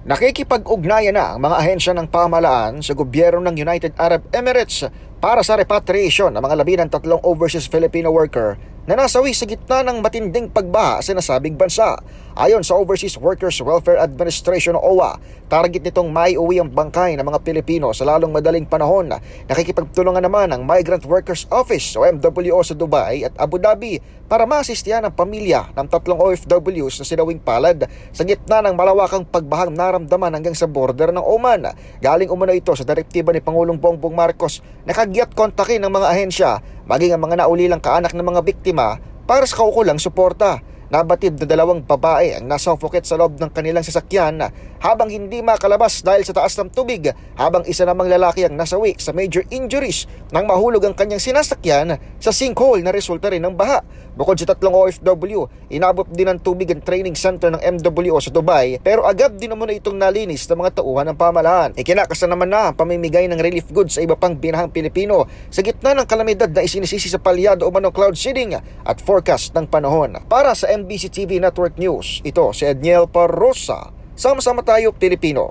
Nakikipag-ugnayan na ang mga ahensya ng pamahalaan sa gobyerno ng United Arab Emirates para sa repatriation ng mga labi ng 3 overseas Filipino worker na nasawi sa gitna ng matinding pagbaha sa nasabing bansa. Ayon sa Overseas Workers Welfare Administration o OWA, target nitong maiuwi ang bangkay ng mga Pilipino sa lalong madaling panahon. Nakikipagtulungan naman ang Migrant Workers Office o MWO sa Dubai at Abu Dhabi para maasistihan ang pamilya ng 3 OFWs na sinawing palad sa gitna ng malawakang pagbahang naramdaman hanggang sa border ng Oman. Galing umano ito sa direktiba ni Pangulong Bongbong Marcos na kagyat kontakin ng mga ahensya maging ang mga naulilang kaanak ng mga biktima para sa kaukulang suporta. Nabatid na 2 babae ang nasuffocate sa loob ng kanilang sasakyan habang hindi makalabas dahil sa taas ng tubig, habang isa namang lalaki ang nasawi sa major injuries nang mahulog ang kanyang sinasakyan sa sinkhole na resulta rin ng baha. Bukod sa 3 OFW, inabot din ng tubig ang training center ng MWO sa Dubai, pero agad din naman itong nalinis ng mga tauhan ng pamahalaan. Ikinakasa naman na ang pamimigay ng relief goods sa iba pang binahang Pilipino sa gitna ng kalamidad na isinisisi sa palyado o manong cloud seeding at forecast ng panahon. Para sa MBC TV Network News, ito si Edniel Parrosa. Sama-sama tayo, Pilipino.